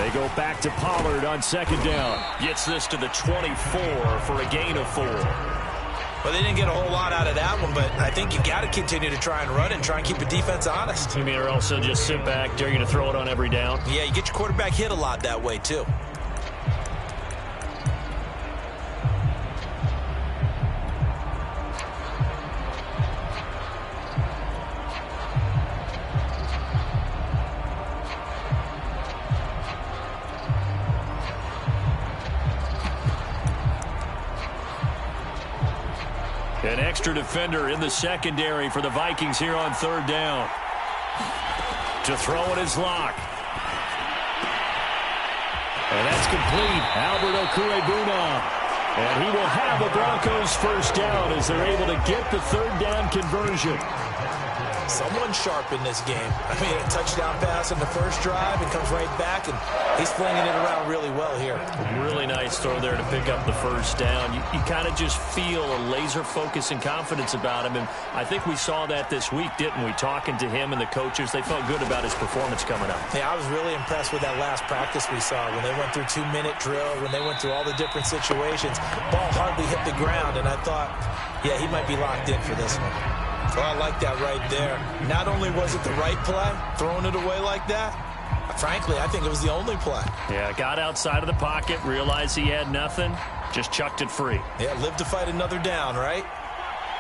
They go back to Pollard on second down. Gets this to the 24 for a gain of 4. Well, they didn't get a whole lot out of that one, but I think you got to continue to try and run and try and keep the defense honest. You mean, or also just sit back, dare you to throw it on every down? Yeah, you get your quarterback hit a lot that way, too. An extra defender in the secondary for the Vikings here on third down. To throw it is Locke. And that's complete. Albert Okwuegbunam. And he will have the Broncos first down as they're able to get the third down conversion. Someone sharp in this game. I mean, a touchdown pass in the first drive and comes right back, and he's flinging it around really well here. Really nice throw there to pick up the first down. You kind of just feel a laser focus and confidence about him, and I think we saw that this week, didn't we? Talking to him and the coaches, they felt good about his performance coming up. Yeah, I was really impressed with that last practice we saw when they went through 2-minute drill, when they went through all the different situations. Ball hardly hit the ground, and I thought, yeah, he might be locked in for this one. Well, I like that right there. Not only was it the right play, throwing it away like that, frankly, I think it was the only play. Yeah, got outside of the pocket, realized he had nothing, just chucked it free. Yeah, lived to fight another down, right?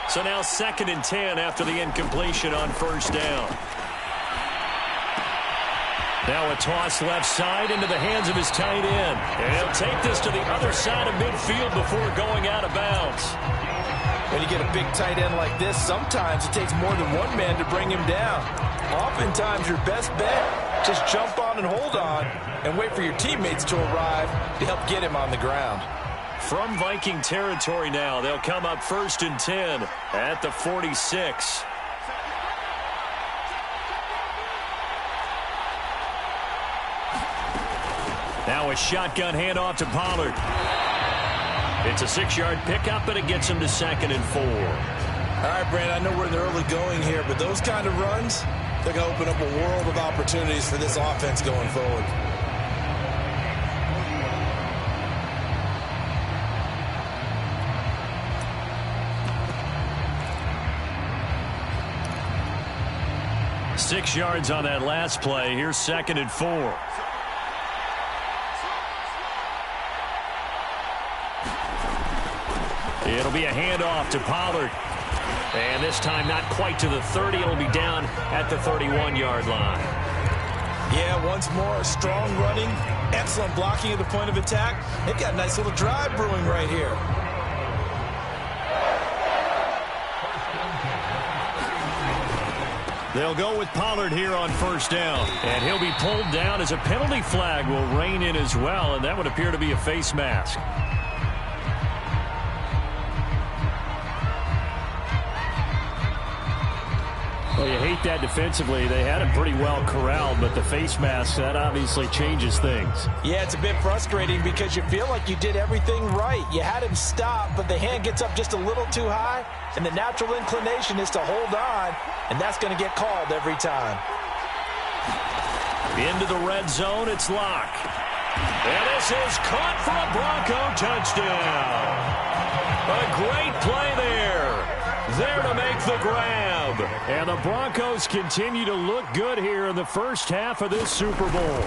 So now 2nd and 10 after the incompletion on first down. Now a toss left side into the hands of his tight end. And he'll take this to the other side of midfield before going out of bounds. When you get a big tight end like this, sometimes it takes more than one man to bring him down. Oftentimes, your best bet, just jump on and hold on and wait for your teammates to arrive to help get him on the ground. From Viking territory now, they'll come up 1st and 10 at the 46. Now a shotgun handoff to Pollard. It's a 6-yard pickup, and it gets him to 2nd and 4. All right, Brand, I know we're in the early going here, but those kind of runs, they're going to open up a world of opportunities for this offense going forward. Six yards on that last play. Here's 2nd and 4. It'll be a handoff to Pollard. And this time not quite to the 30. It'll be down at the 31-yard line. Yeah, once more, strong running, excellent blocking at the point of attack. They've got a nice little drive brewing right here. They'll go with Pollard here on first down. And he'll be pulled down as a penalty flag will rein in as well. And that would appear to be a face mask. Well, you hate that defensively. They had him pretty well corralled, but the face mask, that obviously changes things. Yeah, it's a bit frustrating because you feel like you did everything right. You had him stop, but the hand gets up just a little too high, and the natural inclination is to hold on, and that's going to get called every time. Into the red zone, it's Locke. And this is caught for a Bronco touchdown. A great play there. There to make the grab. And the Broncos continue to look good here in the first half of this Super Bowl.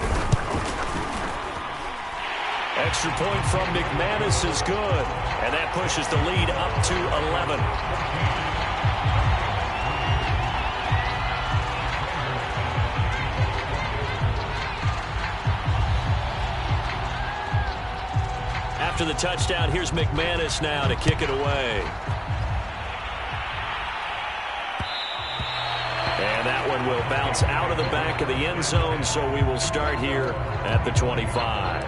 Extra point from McManus is good. And that pushes the lead up to 11. After the touchdown, here's McManus now to kick it away. And that one will bounce out of the back of the end zone, so we will start here at the 25.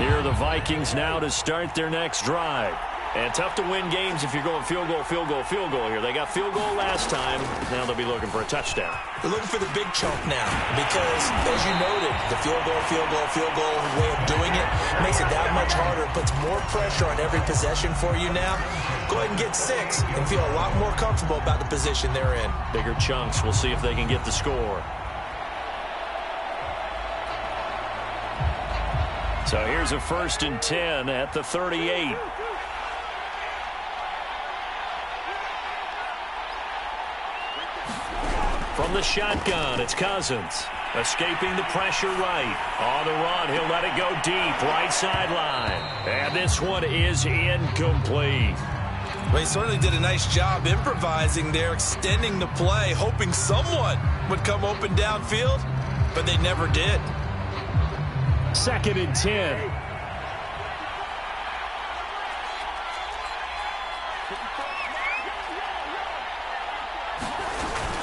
Here are the Vikings now to start their next drive. And tough to win games if you're going field goal, field goal, field goal here. They got field goal last time. Now they'll be looking for a touchdown. They're looking for the big chunk now because, as you noted, the field goal way of doing it makes it that much harder. It puts more pressure on every possession for you now. Go ahead and get 6 and feel a lot more comfortable about the position they're in. Bigger chunks. We'll see if they can get the score. So here's a 1st and 10 at the 38. From the shotgun, it's Cousins. Escaping the pressure right. On the run, he'll let it go deep. Right sideline. And this one is incomplete. Well, he certainly did a nice job improvising there, extending the play, hoping someone would come open downfield, but they never did. 2nd and 10.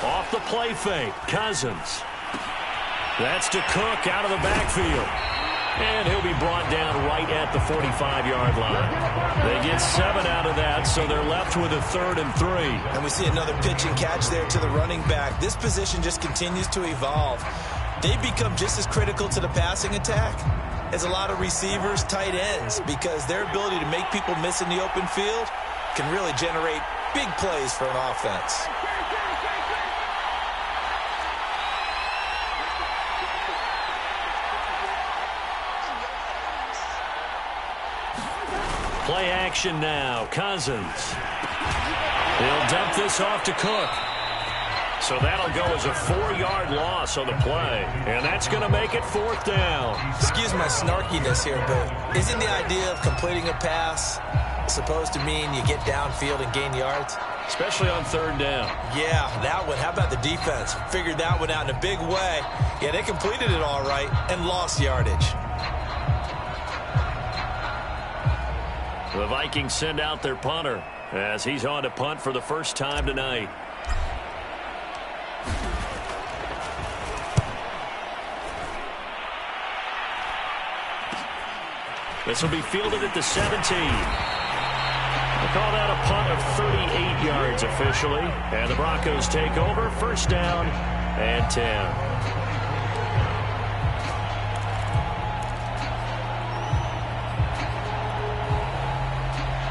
Off the play fake, Cousins. That's to Cook out of the backfield. And he'll be brought down right at the 45-yard line. They get 7 out of that, so they're left with a 3rd and 3. And we see another pitch and catch there to the running back. This position just continues to evolve. They become just as critical to the passing attack as a lot of receivers, tight ends, because their ability to make people miss in the open field can really generate big plays for an offense. Play action now. Cousins. He'll dump this off to Cook. So that'll go as a 4-yard loss on the play. And that's going to make it 4th down. Excuse my snarkiness here, but isn't the idea of completing a pass supposed to mean you get downfield and gain yards? Especially on 3rd down. Yeah, that one. How about the defense? Figured that one out in a big way. Yeah, they completed it all right and lost yardage. The Vikings send out their punter as he's on to punt for the first time tonight. This will be fielded at the 17. They call that a punt of 38 yards officially. And the Broncos take over. 1st down and 10.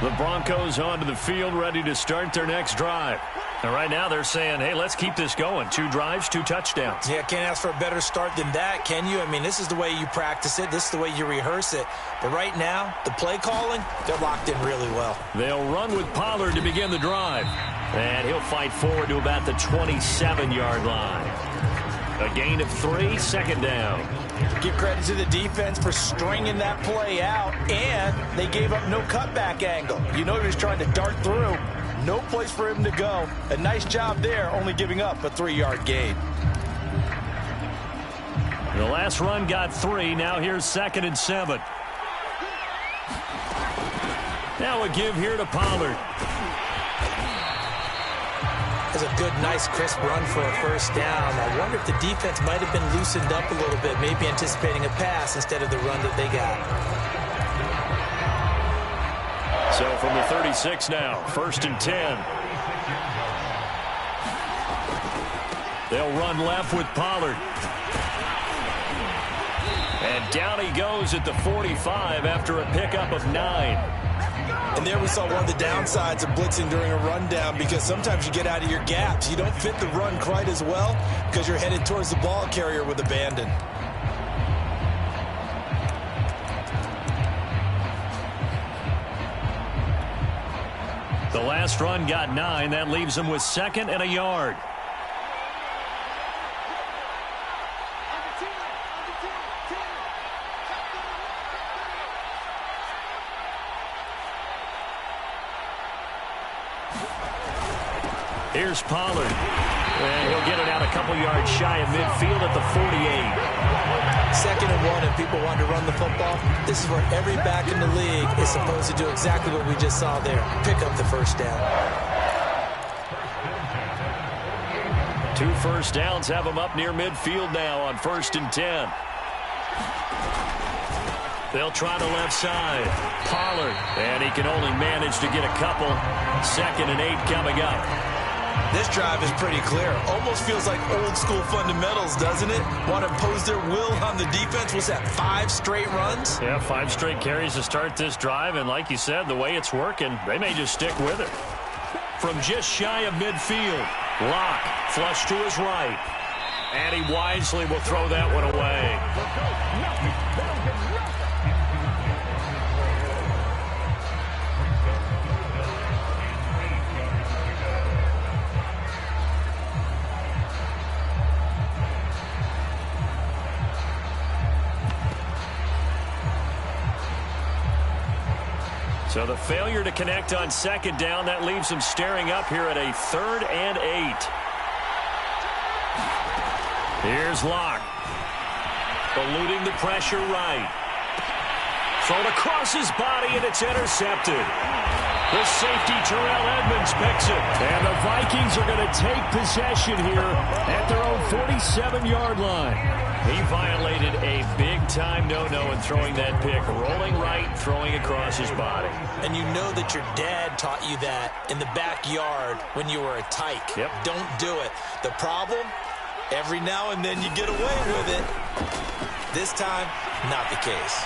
The Broncos onto the field, ready to start their next drive. And right now they're saying, hey, let's keep this going. 2 drives, 2 touchdowns. Yeah, can't ask for a better start than that, can you? I mean, this is the way you practice it. This is the way you rehearse it. But right now, the play calling, they're locked in really well. They'll run with Pollard to begin the drive. And he'll fight forward to about the 27-yard line. A gain of 3, 2nd down. Give credit to the defense for stringing that play out, and they gave up no cutback angle. You know he was trying to dart through. No place for him to go. A nice job there, only giving up a 3-yard gain. The last run got 3. Now here's 2nd and 7. Now a give here to Pollard. That's a good, nice, crisp run for a 1st down. I wonder if the defense might have been loosened up a little bit, maybe anticipating a pass instead of the run that they got. So from the 36 now, 1st and 10. They'll run left with Pollard. And down he goes at the 45 after a pickup of 9. And there we saw one of the downsides of blitzing during a rundown, because sometimes you get out of your gaps. You don't fit the run quite as well because you're headed towards the ball carrier with abandon. The last run got 9. That leaves them with 2nd and a yard. Here's Pollard. And he'll get it out a couple yards shy of midfield at the 48. 2nd and 1, and people want to run the football. This is where every back in the league is supposed to do exactly what we just saw there. Pick up the 1st down. 2 first downs have them up near midfield now on 1st and 10. They'll try the left side. Pollard, and he can only manage to get a couple. 2nd and 8 coming up. This drive is pretty clear. Almost feels like old school fundamentals, doesn't it? Want to impose their will on the defense. Was that 5 straight runs? Yeah, 5 straight carries to start this drive. And like you said, the way it's working, they may just stick with it. From just shy of midfield, Locke flush to his right. And he wisely will throw that one away. So the failure to connect on 2nd down, that leaves them staring up here at a 3rd and 8. Here's Locke. Eluding the pressure right. Thrown across his body, and it's intercepted. The safety, Terrell Edmonds, picks it. And the Vikings are going to take possession here at their own 47-yard line. He violated a big-time no-no in throwing that pick. Rolling right, throwing across his body. And you know that your dad taught you that in the backyard when you were a tyke. Yep. Don't do it. The problem, every now and then you get away with it. This time, not the case.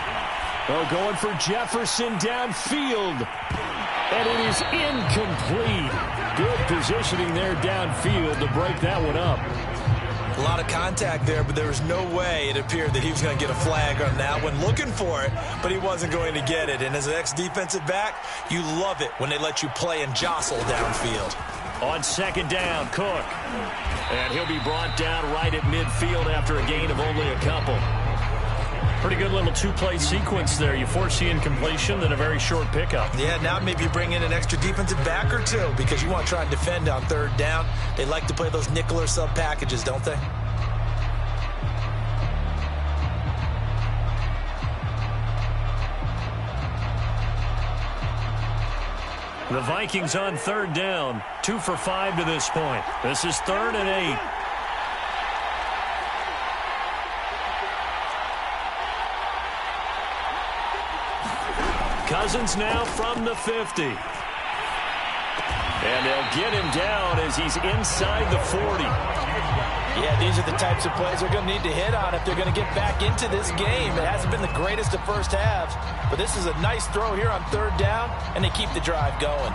Oh, going for Jefferson downfield. And it is incomplete. Good positioning there downfield to break that one up. A lot of contact there, but there was no way it appeared that he was going to get a flag on that one. Looking for it, but he wasn't going to get it. And as an ex-defensive back, you love it when they let you play and jostle downfield. On 2nd down, Cook. And he'll be brought down right at midfield after a gain of only a couple. Pretty good little 2-play sequence there. You force the incompletion, then a very short pickup. Yeah, now maybe you bring in an extra defensive back or two because you want to try and defend on 3rd down. They like to play those nickel or sub packages, don't they? The Vikings on 3rd down. 2 for 5 to this point. This is 3rd and 8. Cousins now from the 50. And they'll get him down as he's inside the 40. Yeah, these are the types of plays they're going to need to hit on if they're going to get back into this game. It hasn't been the greatest of first halves, but this is a nice throw here on 3rd down, and they keep the drive going.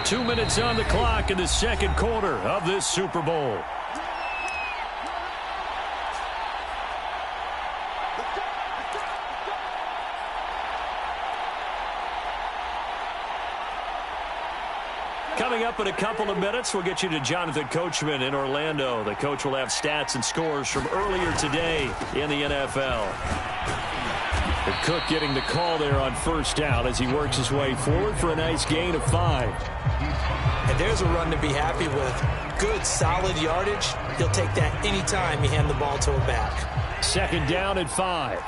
Two minutes on the clock in the 2nd quarter of this Super Bowl. Coming up in a couple of minutes, we'll get you to Jonathan Coachman in Orlando. The coach will have stats and scores from earlier today in the NFL. The Cook getting the call there on 1st down as he works his way forward for a nice gain of 5. And there's a run to be happy with. Good, solid yardage. He'll take that anytime you hand the ball to a back. 2nd down at 5.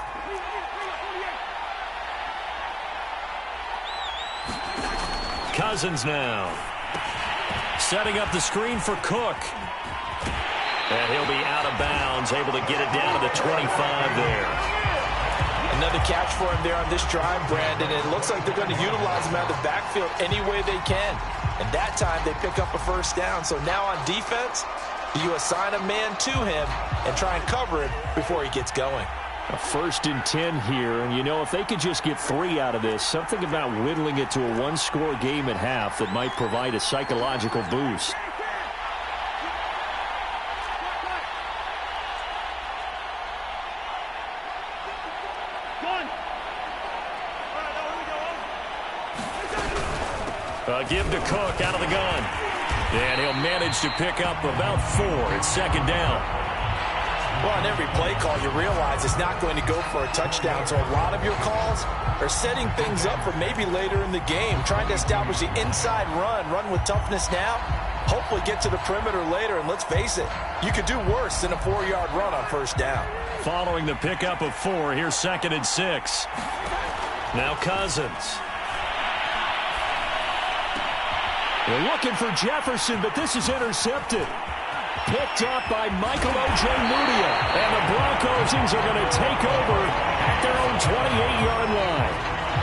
Cousins now. Setting up the screen for Cook. And he'll be out of bounds, able to get it down to the 25 there. Another catch for him there on this drive, Brandon. It looks like they're going to utilize him out of the backfield any way they can. And that time they pick up a 1st down. So now on defense, you assign a man to him and try and cover it before he gets going. A 1st and 10 here, and you know, if they could just get 3 out of this, something about whittling it to a 1-score game at half that might provide a psychological boost. Give to Cook out of the gun. And he'll manage to pick up about 4 at 2nd down. Well, on every play call, you realize it's not going to go for a touchdown. So a lot of your calls are setting things up for maybe later in the game, trying to establish the inside run with toughness now, hopefully get to the perimeter later. And let's face it, you could do worse than a 4-yard run on 1st down. Following the pickup of 4, here's 2nd and 6. Now Cousins. They're looking for Jefferson, but this is intercepted. Picked up by Michael O.J. Mudia. And the Broncos are going to take over at their own 28-yard line.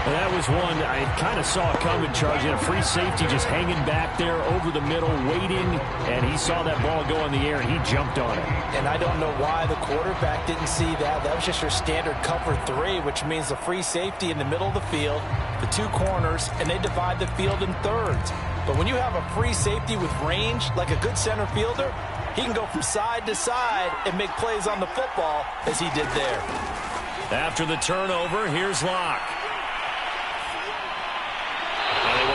And that was one I kind of saw coming, charging a free safety just hanging back there over the middle, waiting, and he saw that ball go in the air, and he jumped on it. And I don't know why the quarterback didn't see that. That was just your standard cover 3, which means the free safety in the middle of the field, the 2 corners, and they divide the field in thirds. But when you have a free safety with range, like a good center fielder, he can go from side to side and make plays on the football as he did there. After the turnover, here's Locke.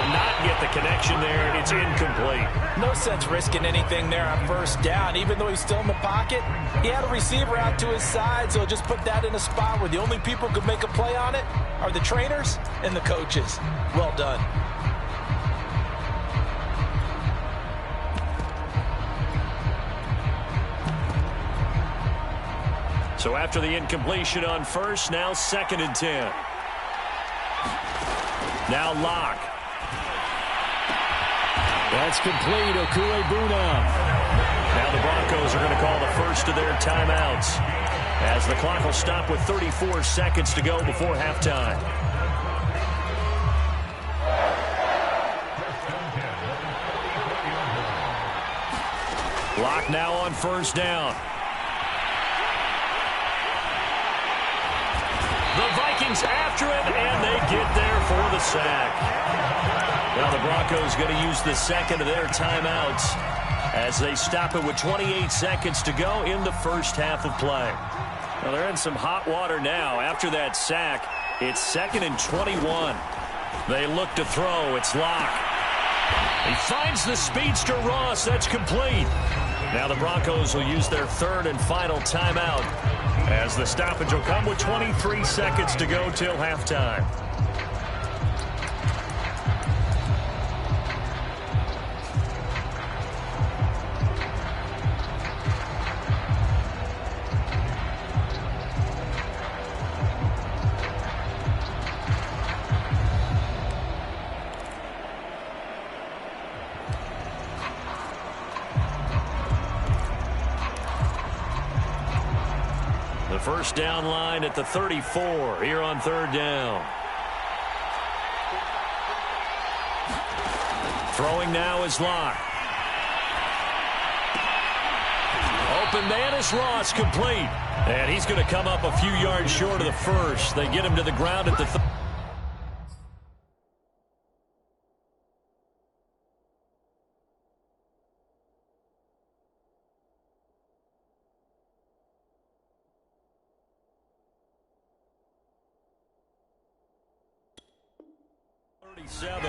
Not get the connection there, and it's incomplete. No sense risking anything there on first down. Even though he's still in the pocket, he had a receiver out to his side, so just put that in a spot where the only people who could make a play on it are the trainers and the coaches. Well done. So after the incompletion on first, now 2nd and 10. Now Locke. That's complete. Okuegbuna. Now the Broncos are going to call the first of their timeouts as the clock will stop with 34 seconds to go before halftime. Locke now on first down. The Vikings after him, and they get there for the sack. Now the Broncos going to use the second of their timeouts as they stop it with 28 seconds to go in the first half of play. Well, they're in some hot water now. After that sack, it's 2nd and 21. They look to throw. It's Locke. He finds the speedster Ross. That's complete. Now the Broncos will use their 3rd and final timeout as the stoppage will come with 23 seconds to go till halftime. First down line at the 34 here on 3rd down. Throwing now is Locke. Open man is Ross, complete. And he's going to come up a few yards short of the first. They get him to the ground at the 37.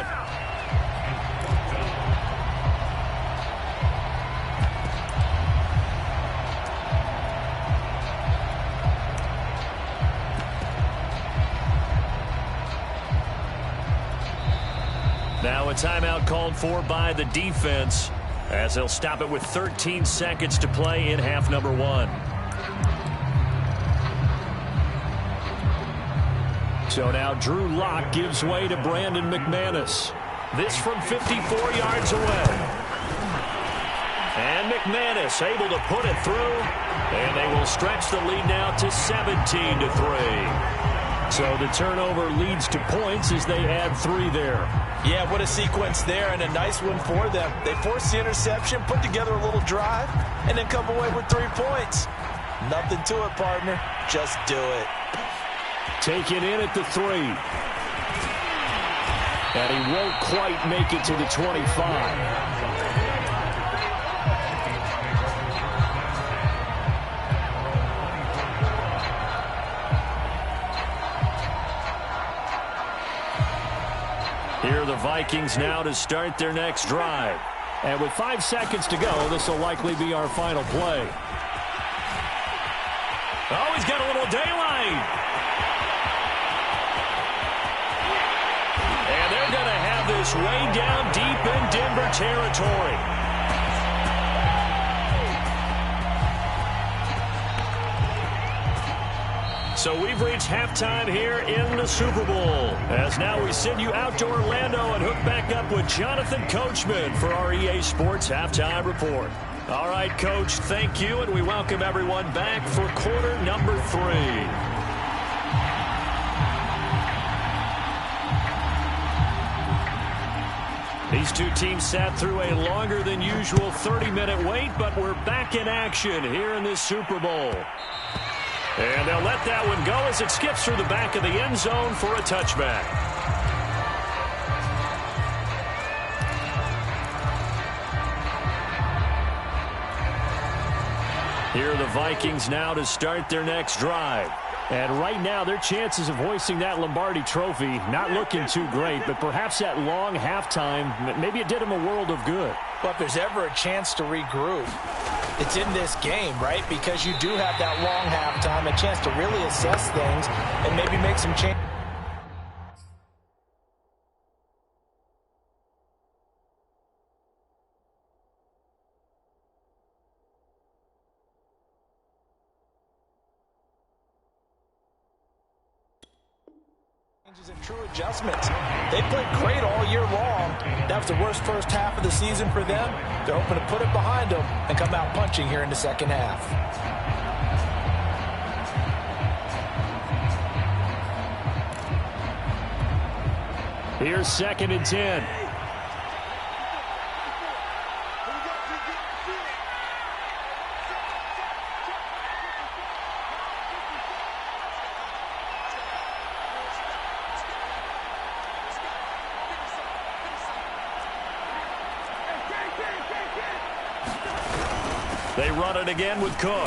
Now a timeout called for by the defense as they'll stop it with 13 seconds to play in half number 1. So now Drew Lock gives way to Brandon McManus. This from 54 yards away. And McManus able to put it through. And they will stretch the lead now to 17-3. So the turnover leads to points as they add 3 there. Yeah, what a sequence there, and a nice one for them. They force the interception, put together a little drive, and then come away with 3 points. Nothing to it, partner. Just do it. Taken in at the 3. And he won't quite make it to the 25. Here are the Vikings now to start their next drive. And with 5 seconds to go, this will likely be our final play. Oh, he's got a little daylight. And they're going to have this way down deep in Denver territory. So we've reached halftime here in the Super Bowl. As now we send you out to Orlando and hook back up with Jonathan Coachman for our EA Sports Halftime Report. All right, Coach, thank you, and we welcome everyone back for quarter number 3. These two teams sat through a longer than usual 30-minute wait, but we're back in action here in this Super Bowl. And they'll let that one go as it skips through the back of the end zone for a touchback. Here are the Vikings now to start their next drive. And right now, their chances of hoisting that Lombardi trophy not looking too great, but perhaps that long halftime, maybe it did them a world of good. Well, if there's ever a chance to regroup, it's in this game, right? Because you do have that long halftime, a chance to really assess things and maybe make some changes. And true adjustments. They played great all year long. That was the worst first half of the season for them. They're hoping to put it behind them and come out punching here in the second half. Here's 2nd and 10. They run it again with Cook.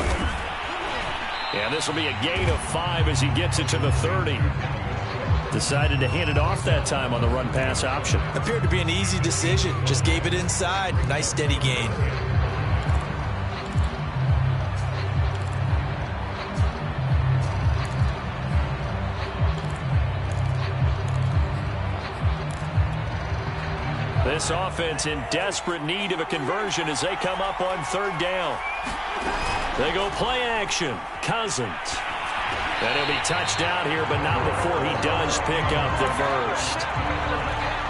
And this will be a gain of 5 as he gets it to the 30. Decided to hand it off that time on the run-pass option. Appeared to be an easy decision. Just gave it inside. Nice steady gain. This offense in desperate need of a conversion as they come up on 3rd down. They go play action. Cousins. And he'll be touched out here, but not before he does pick up the first.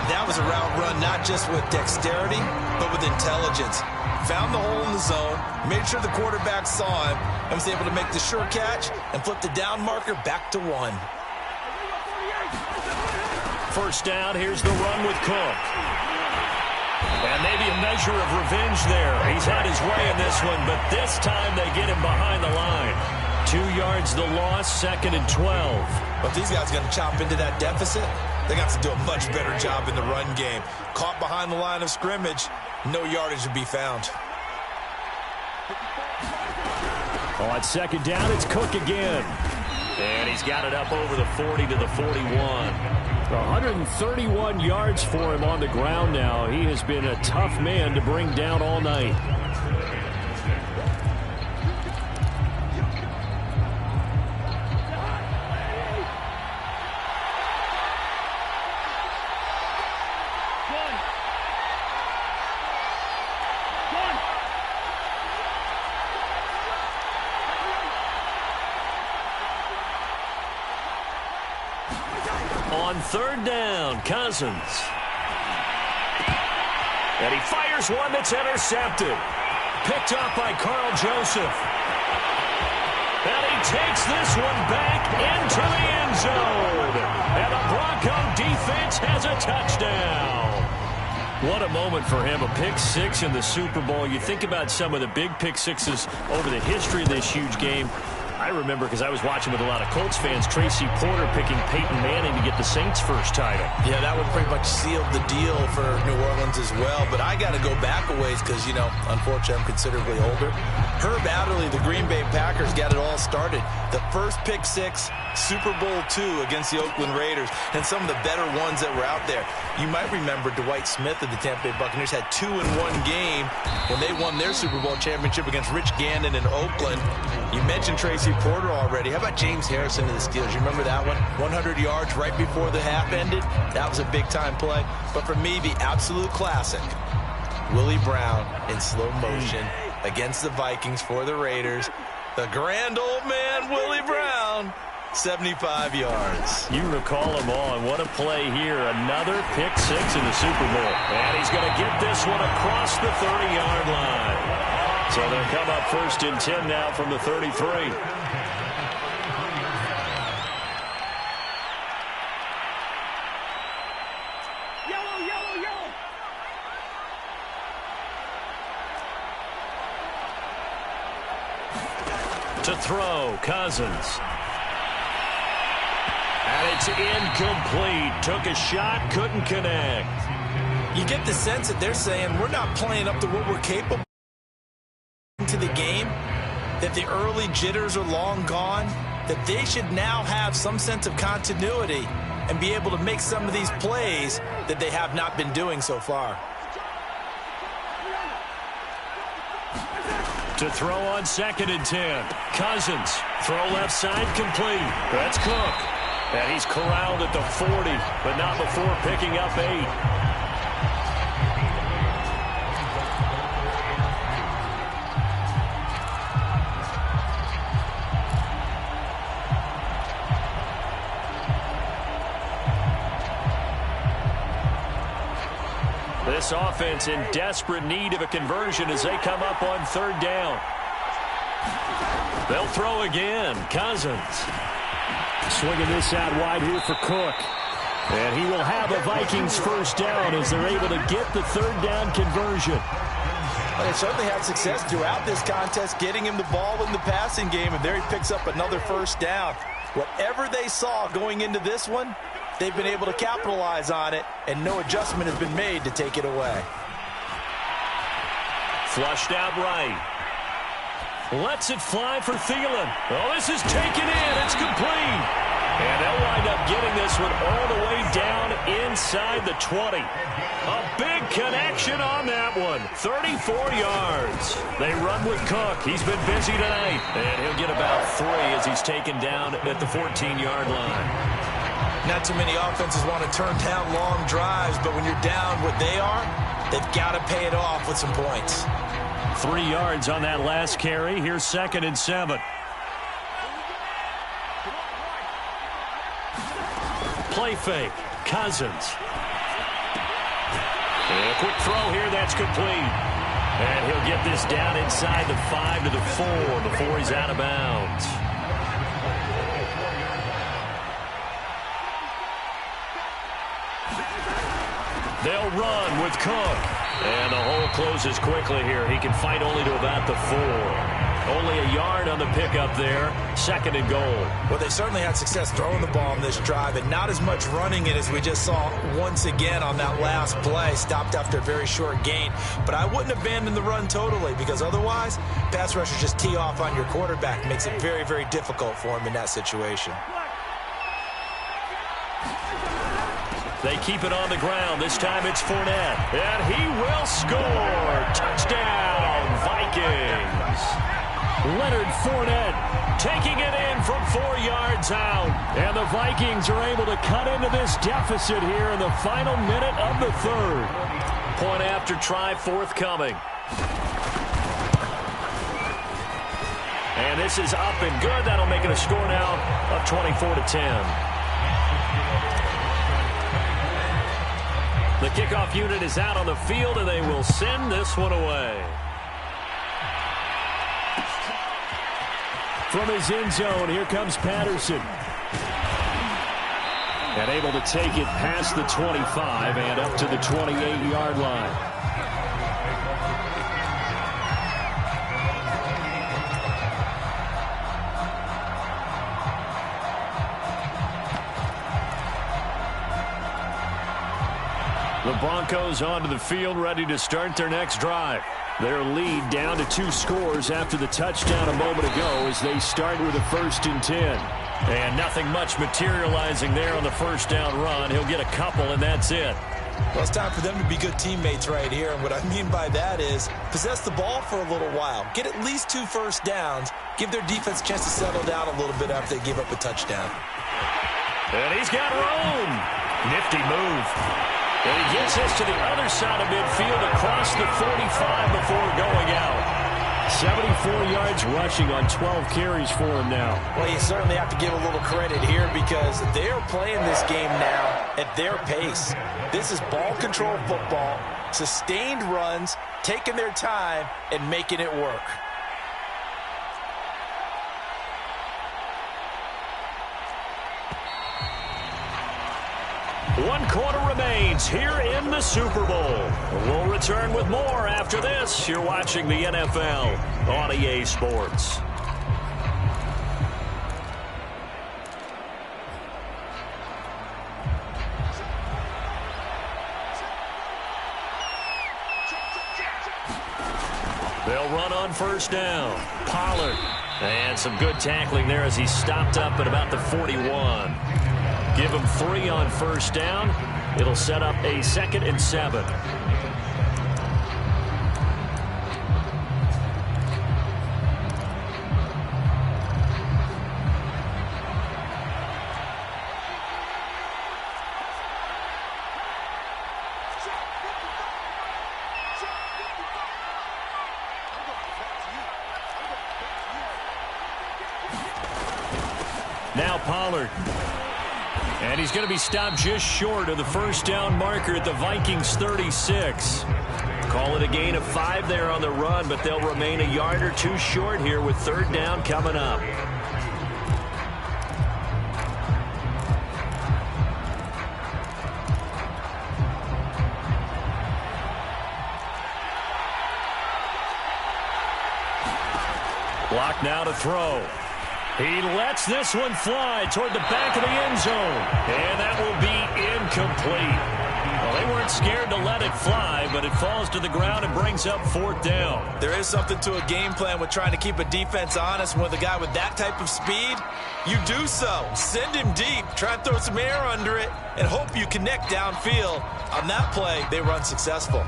That was a route run not just with dexterity, but with intelligence. Found the hole in the zone, made sure the quarterback saw him, and was able to make the sure catch and flip the down marker back to 1. First down, here's the run with Cook. And maybe a measure of revenge there. He's had his way in this one, but this time they get him behind the line. 2 yards the loss, 2nd and 12. But if these guys are going to chop into that deficit, they got to do a much better job in the run game. Caught behind the line of scrimmage, no yardage to be found. On 2nd down, it's Cook again. And he's got it up over the 40 to the 41. 131 yards for him on the ground now. He has been a tough man to bring down all night. On 3rd down, Cousins. And he fires one that's intercepted. Picked up by Carl Joseph. And he takes this one back into the end zone. And the Bronco defense has a touchdown. What a moment for him, a pick 6 in the Super Bowl. You think about some of the big pick 6s over the history of this huge game. I remember, because I was watching with a lot of Colts fans, Tracy Porter picking Peyton Manning to get the Saints' first title. Yeah, that would pretty much seal the deal for New Orleans as well. But I got to go back a ways because, you know, unfortunately I'm considerably older. Herb Adderley, the Green Bay Packers, got it all started. The first pick 6, Super Bowl II against the Oakland Raiders, and some of the better ones that were out there. You might remember Dwight Smith of the Tampa Bay Buccaneers had 2 in one game when they won their Super Bowl championship against Rich Gannon in Oakland. You mentioned Tracy Porter already. How about James Harrison of the Steelers? You remember that one? 100 yards right before the half ended. That was a big-time play. But for me, the absolute classic, Willie Brown in slow motion against the Vikings for the Raiders. The grand old man, Willie Brown, 75 yards. You recall them all, and what a play here. Another pick six in the Super Bowl. And he's going to get this one across the 30-yard line. So they'll come up 1st and 10 now from the 33. To throw, Cousins. And it's incomplete. Took a shot, couldn't connect. You get the sense that they're saying we're not playing up to what we're capable of to the game, that the early jitters are long gone, that they should now have some sense of continuity and be able to make some of these plays that they have not been doing so far. To throw on 2nd and 10. Cousins. Throw left side complete. That's Cook. And he's corralled at the 40, but not before picking up 8. This offense in desperate need of a conversion as they come up on 3rd down. They'll throw again. Cousins. Swinging this out wide here for Cook. And he will have a Vikings 1st down as they're able to get the 3rd down conversion. Well, they certainly had success throughout this contest getting him the ball in the passing game, and there he picks up another 1st down. Whatever they saw going into this one, they've been able to capitalize on it, and no adjustment has been made to take it away. Flushed out right. Lets it fly for Thielen. Oh, this is taken in. It's complete. And they'll wind up getting this one all the way down inside the 20. A big connection on that one. 34 yards. They run with Cook. He's been busy tonight. And he'll get about 3 as he's taken down at the 14-yard line. Not too many offenses want to turn down long drives, but when you're down what they are, they've got to pay it off with some points. 3 yards on that last carry. Here's 2nd and 7. Play fake. Cousins. And a quick throw here. That's complete. And he'll get this down inside the 5 to the 4 before he's out of bounds. They'll run with Cook. And the hole closes quickly here. He can fight only to about the 4. Only a yard on the pickup there. 2nd and goal. Well, they certainly had success throwing the ball in this drive, and not as much running it as we just saw once again on that last play. Stopped after a very short gain. But I wouldn't abandon the run totally, because otherwise, pass rushers just tee off on your quarterback. Makes it very, very difficult for him in that situation. They keep it on the ground. This time it's Fournette. And he will score. Touchdown, Vikings. Leonard Fournette taking it in from 4 yards out. And the Vikings are able to cut into this deficit here in the final minute of the 3rd. Point after try forthcoming. And this is up and good. That'll make it a score now of 24-10. The kickoff unit is out on the field, and they will send this one away. From his end zone, here comes Patterson. And able to take it past the 25 and up to the 28-yard line. The Broncos onto the field, ready to start their next drive. Their lead down to 2 scores after the touchdown a moment ago as they start with a 1st and 10. And nothing much materializing there on the 1st down run. He'll get a couple, and that's it. Well, it's time for them to be good teammates right here. And what I mean by that is possess the ball for a little while. Get at least 2 first downs. Give their defense a chance to settle down a little bit after they give up a touchdown. And he's got room. Nifty move. And he gets this to the other side of midfield across the 45 before going out. 74 yards rushing on 12 carries for him now. Well, you certainly have to give a little credit here because they're playing this game now at their pace. This is ball control football, sustained runs, taking their time, and making it work. One quarter remains here in the Super Bowl. We'll return with more after this. You're watching the NFL on EA Sports. They'll run on first down. Pollard. And some good tackling there as he stopped up at about the 41. Give him 3 on first down. It'll set up a 2nd and 7. Now Pollard. And he's going to be stopped just short of the first down marker at the Vikings 36. Call it a gain of 5 there on the run, but they'll remain a yard or 2 short here with 3rd down coming up. Block now to throw. He lets this one fly toward the back of the end zone. And that will be incomplete. Well, they weren't scared to let it fly, but it falls to the ground and brings up 4th down. There is something to a game plan with trying to keep a defense honest. With a guy with that type of speed, you do so. Send him deep, try and throw some air under it, and hope you connect downfield. On that play, they were unsuccessful.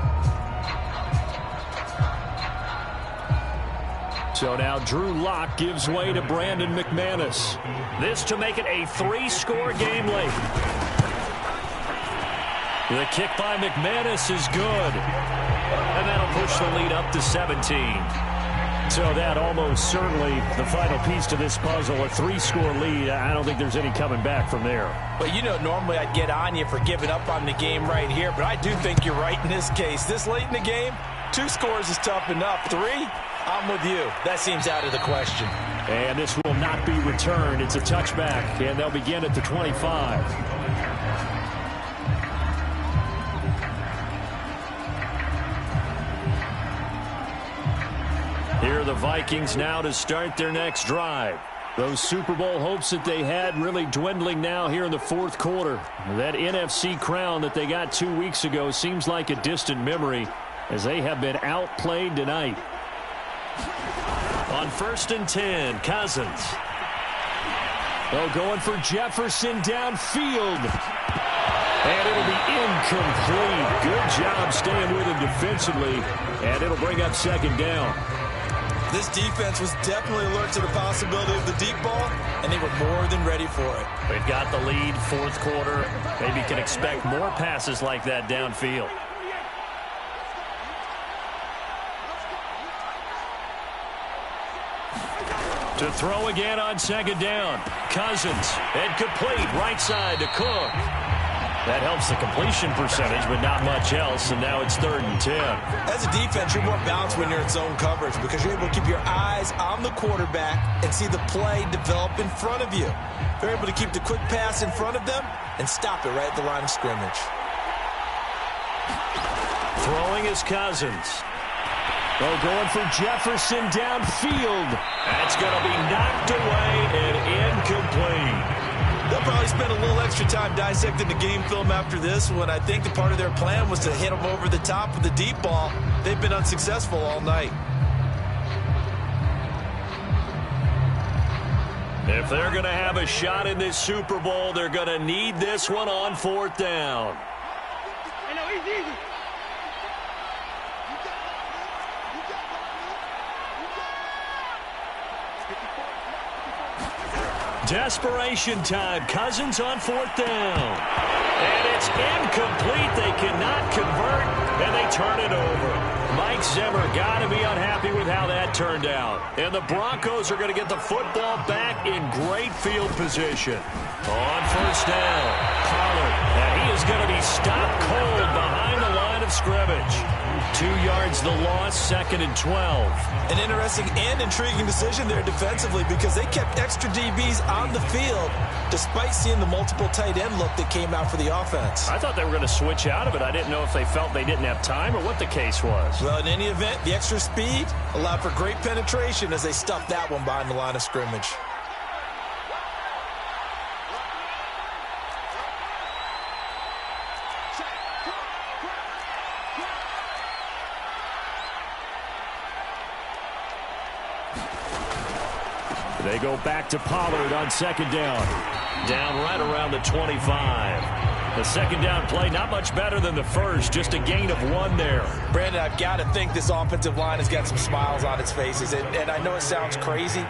So now Drew Lock gives way to Brandon McManus. This to make it a 3-score game late. The kick by McManus is good. And that'll push the lead up to 17. So that almost certainly the final piece to this puzzle, a 3-score lead. I don't think there's any coming back from there. But you know, normally I'd get on you for giving up on the game right here, but I do think you're right in this case. This late in the game, 2 scores is tough enough. 3, I'm with you. That seems out of the question. And this will not be returned. It's a touchback, and they'll begin at the 25. Here are the Vikings now to start their next drive. Those Super Bowl hopes that they had really dwindling now here in the 4th quarter. That NFC crown that they got 2 weeks ago seems like a distant memory as they have been outplayed tonight. On 1st and 10, Cousins. Oh, going for Jefferson downfield. And it'll be incomplete. Good job staying with him defensively. And it'll bring up 2nd down. This defense was definitely alert to the possibility of the deep ball, and they were more than ready for it. They've got the lead, 4th quarter. Maybe can expect more passes like that downfield. To throw again on 2nd down. Cousins, incomplete, right side to Cook. That helps the completion percentage, but not much else, and now it's 3rd and 10. As a defense, you're more balanced when you're in zone coverage because you're able to keep your eyes on the quarterback and see the play develop in front of you. They're able to keep the quick pass in front of them and stop it right at the line of scrimmage. Throwing is Cousins. Oh, going for Jefferson downfield. That's going to be knocked away and incomplete. They'll probably spend a little extra time dissecting the game film after this one. I think the part of their plan was to hit them over the top of the deep ball. They've been unsuccessful all night. If they're going to have a shot in this Super Bowl, they're going to need this one on 4th down. Desperation time. Cousins on 4th down. And it's incomplete. They cannot convert, and they turn it over. Mike Zimmer Got to be unhappy with how that turned out. And the Broncos are going to get the football back in great field position. On first down, Pollard. And he is going to be stopped cold behind the line of scrimmage. 2 yards the loss, 2nd and 12. An interesting and intriguing decision there defensively because they kept extra DBs on the field despite seeing the multiple tight end look that came out for the offense. I thought they were going to switch out of it. I didn't know if they felt they didn't have time or what the case was. Well, in any event, the extra speed allowed for great penetration as they stuffed that one behind the line of scrimmage. They go back to Pollard on 2nd down. Down right around the 25. The 2nd down play, not much better than the first, just a gain of 1 there. Brandon, I've got to think this offensive line has got some smiles on its faces. And I know it sounds crazy,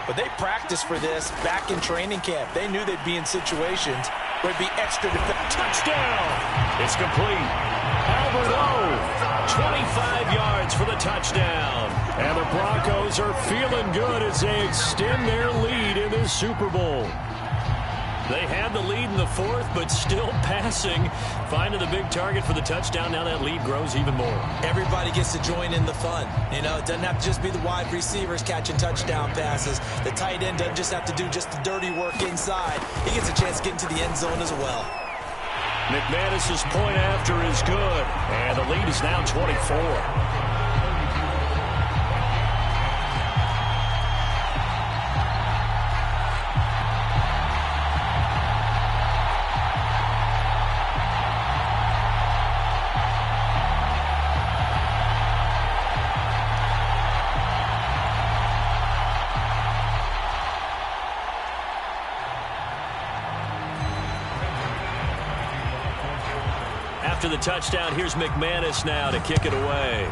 but they practiced for this back in training camp. They knew they'd be in situations where it'd be extra defensive. Touchdown! It's complete. Albert O, 25 yards for the touchdown. And the Broncos are feeling good as they extend their lead in this Super Bowl. They had the lead in the 4th, but still passing. Finding the big target for the touchdown. Now that lead grows even more. Everybody gets to join in the fun. You know, it doesn't have to just be the wide receivers catching touchdown passes. The tight end doesn't just have to do just the dirty work inside. He gets a chance to get into the end zone as well. McManus's point after is good. And the lead is now 24. After the touchdown, here's McManus now to kick it away.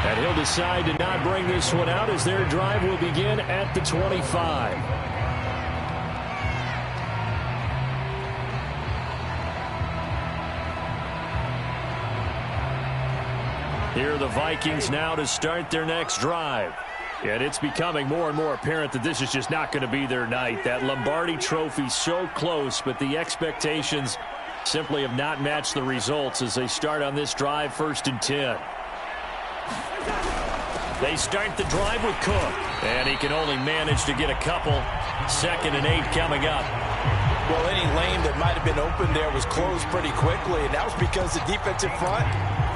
And he'll decide to not bring this one out as their drive will begin at the 25. Here are the Vikings now to start their next drive. And it's becoming more and more apparent that this is just not going to be their night. That Lombardi trophy so close, but the expectations simply have not matched the results as they start on this drive, 1st and 10. They start the drive with Cook, and he can only manage to get a couple. 2nd and 8 coming up. Well, any lane that might have been open there was closed pretty quickly, and that was because the defensive front,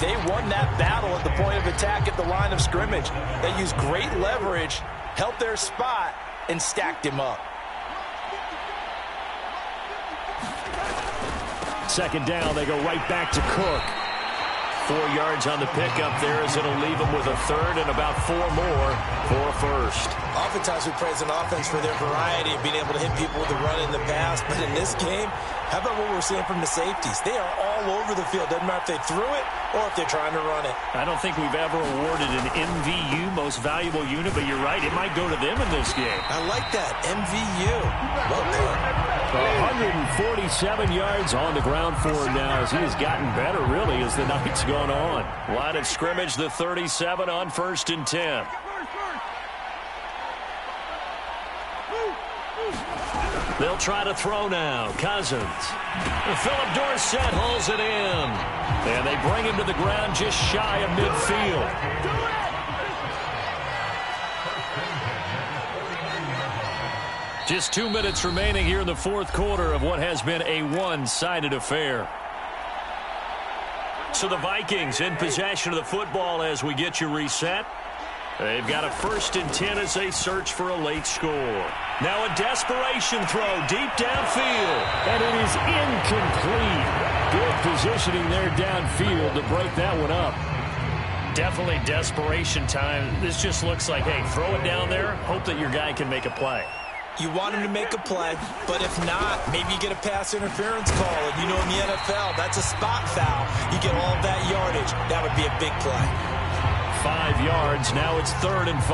they won that battle at the point of attack at the line of scrimmage. They used great leverage, held their spot, and stacked him up. 2nd down, they go right back to Cook. 4 yards on the pickup there as it'll leave them with a 3rd and about 4 more for a 1st. Oftentimes we praise an offense for their variety of being able to hit people with the run in the pass, but in this game, how about what we're seeing from the safeties? They are all over the field. Doesn't matter if they threw it or if they're trying to run it. I don't think we've ever awarded an MVU, most valuable unit, but you're right, it might go to them in this game. I like that, MVU. Well done. 147 yards on the ground for him now as he has gotten better, really, as the night's gone on. Line of scrimmage, the 37 on 1st and 10. They'll try to throw now. Cousins. Philip Dorsett hauls it in. And they bring him to the ground just shy of midfield. Just 2 minutes remaining here in the 4th quarter of what has been a one-sided affair. So the Vikings in possession of the football as we get you reset. They've got a 1st and 10 as they search for a late score. Now a desperation throw deep downfield. And it is incomplete. Good positioning there downfield to break that one up. Definitely desperation time. This just looks like, hey, throw it down there, hope that your guy can make a play. You want him to make a play, but if not, maybe you get a pass interference call. And you know in the NFL, that's a spot foul. You get all that yardage. That would be a big play. 5 yards. Now it's 3rd and 5.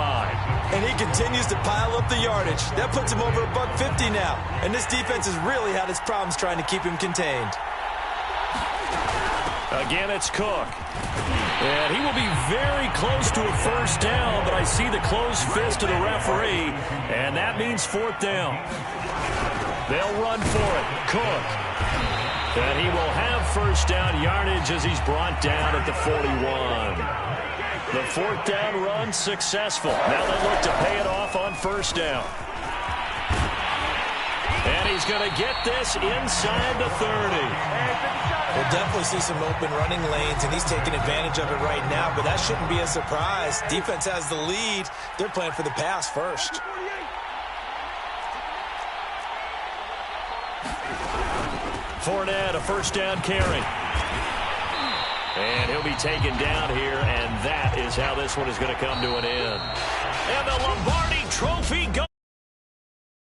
And he continues to pile up the yardage. That puts him over $150 now. And this defense has really had its problems trying to keep him contained. Again, it's Cook. And he will be very close to a first down, but I see the closed fist of the referee, and that means fourth down. They'll run for it. Cook. And he will have first down yardage as he's brought down at the 41. The fourth down run successful. Now they look to pay it off on first down. And he's going to get this inside the 30. We'll definitely see some open running lanes, and he's taking advantage of it right now, but that shouldn't be a surprise. Defense has the lead. They're playing for the pass first. Fournette, a first down carry. And he'll be taken down here, and that is how this one is going to come to an end. And the Lombardi Trophy goes.